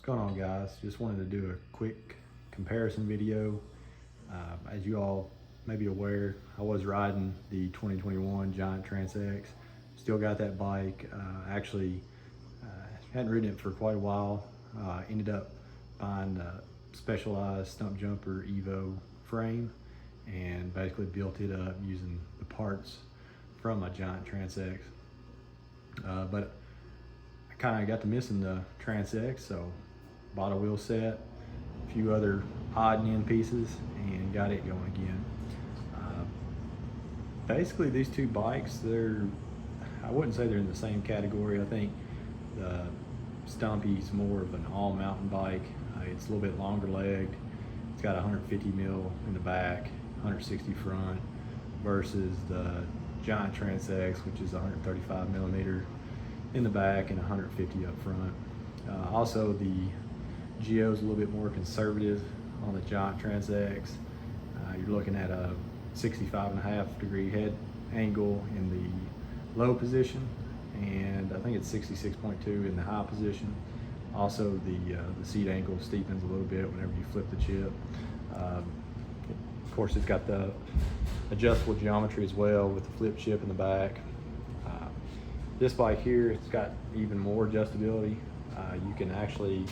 going on, guys? Just wanted to do a quick comparison video. As you all may be aware, I was riding the 2021 Giant Trance X. Still got that bike. Actually hadn't ridden it for quite a while. Ended up buying a specialized Stumpjumper EVO frame and basically built it up using the parts from my Giant Trance X. But I kind of got to missing the Trance X, so bought a wheel set, a few other odd and end pieces, and got it going again. Basically, these two bikes, I wouldn't say they're in the same category. I think the Stumpy's more of an all mountain bike. It's a little bit longer legged. It's got 150 mil in the back, 160 front, versus the Giant Trance X, which is 135 millimeter in the back and 150 up front. Also, the Geo is a little bit more conservative on the Giant Trance X. You're looking at a 65.5 degree head angle in the low position, and I think it's 66.2 in the high position. Also, the seat angle steepens a little bit whenever you flip the chip. Of course, it's got the adjustable geometry as well with the flip chip in the back. This bike here, it's got even more adjustability. You can actually,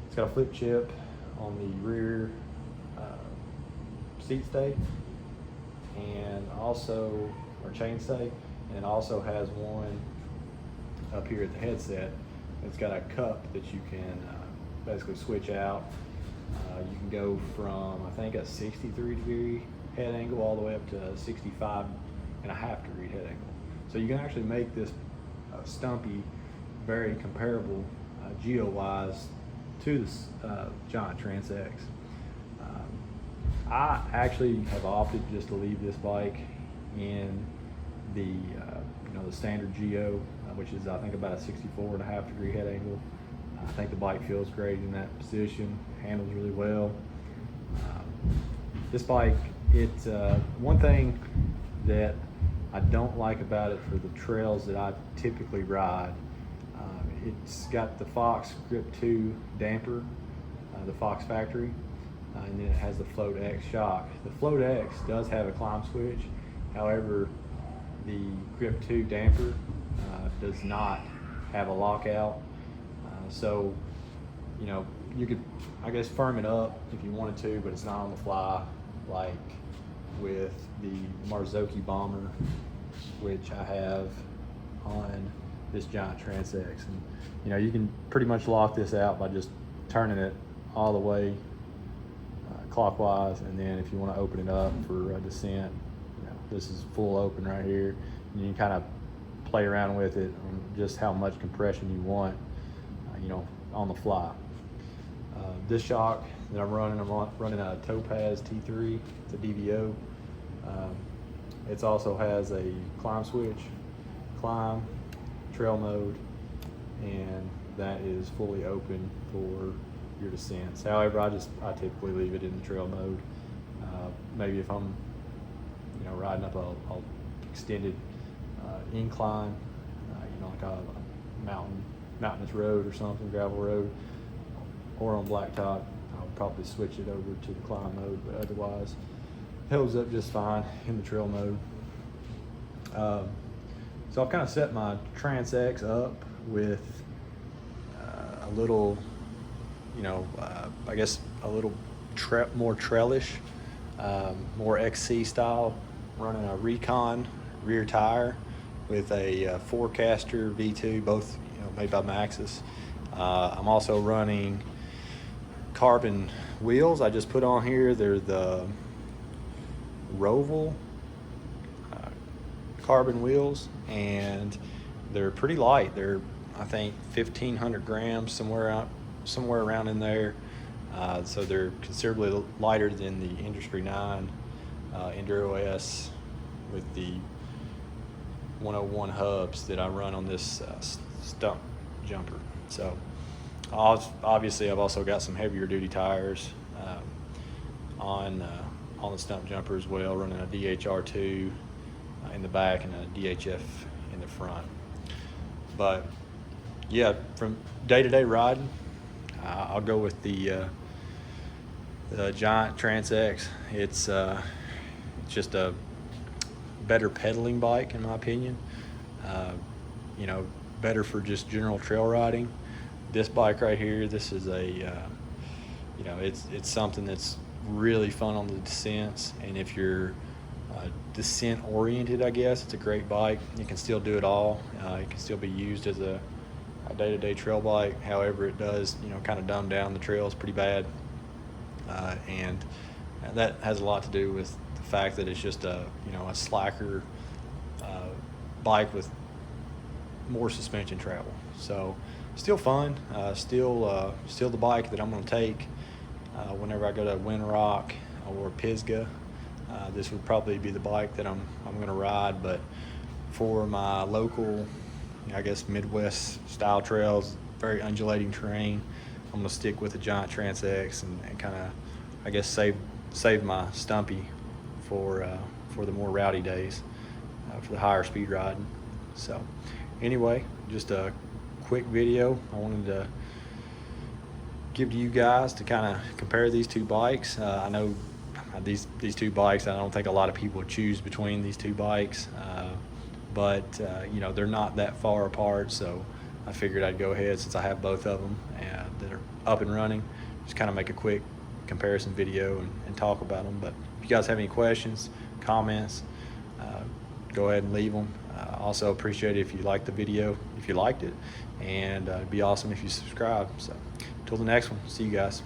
it's got a flip chip on the rear seat stay, and also, or chain stay, and it also has one up here at the headset. It's got a cup that you can basically switch out. You can go from, I think, a 63 degree head angle all the way up to a 65.5 degree head angle. So you can actually make this Stumpy very comparable geo-wise to this Giant Trance X. I actually have opted just to leave this bike in the the standard Geo, which is, I think, about a 64.5 degree head angle. I think the bike feels great in that position, handles really well. This bike, it's one thing that I don't like about it for the trails that I typically ride. It's got the Fox Grip 2 damper, the Fox factory, and then it has the Float X shock. The Float X does have a climb switch. However, the Grip 2 damper does not have a lockout. So, you could, I guess, firm it up if you wanted to, but it's not on the fly like with the Marzocchi Bomber, which I have on this Giant Trance X. And you can pretty much lock this out by just turning it all the way clockwise, and then if you want to open it up for a descent, this is full open right here. And you can kind of play around with it on just how much compression you want, on the fly. This shock that I'm running a Topaz T3. It's a DVO. It also has a climb switch, climb, trail mode, and that is fully open for your descents. However, I typically leave it in the trail mode. Maybe if I'm riding up a extended incline, like a mountainous road or something, gravel road, or on blacktop, I'll probably switch it over to the climb mode, but otherwise it holds up just fine in the trail mode. So I've kind of set my Trance X up with a little, I guess a little more trailish, more XC style, running a Recon rear tire with a Forecaster V2, both made by Maxxis. I'm also running carbon wheels. I just put on here. They're the Roval carbon wheels, and they're pretty light. They're, I think, 1,500 grams, somewhere around in there. So they're considerably lighter than the Industry 9 Enduro S with the 101 hubs that I run on this Stumpjumper. So obviously I've also got some heavier duty tires on the Stumpjumper as well, running a DHR2 in the back and a DHF in the front. But yeah, from day-to-day riding, I'll go with the Giant Trance X. It's just a better pedaling bike in my opinion. You know, better for just general trail riding. This bike right here, this is a you know, it's something that's really fun on the descents, and if you're descent oriented, I guess it's a great bike. You can still do it all. It can still be used as a day-to-day trail bike. However, it does, you know, kind of dumb down the trails pretty bad, and that has a lot to do with the fact that it's just a, you know, a slacker bike with more suspension travel. So still fun, still the bike that I'm going to take whenever I go to Windrock or Pisgah. This would probably be the bike that I'm going to ride, but for my local, I guess, Midwest style trails, very undulating terrain, I'm going to stick with the Giant Trance X and kind of, I guess, save my Stumpy for the more rowdy days, for the higher speed riding. So anyway, just a quick video I wanted to give to you guys to kind of compare these two bikes. I know these two bikes, I don't think a lot of people choose between these two bikes, but you know, they're not that far apart, so I figured I'd go ahead, since I have both of them that are up and running, just kind of make a quick comparison video and talk about them. But if you guys have any questions, comments, go ahead and leave them. Also appreciate it if you liked the video, if you liked it, and it'd be awesome if you subscribe. So until the next one, see you guys.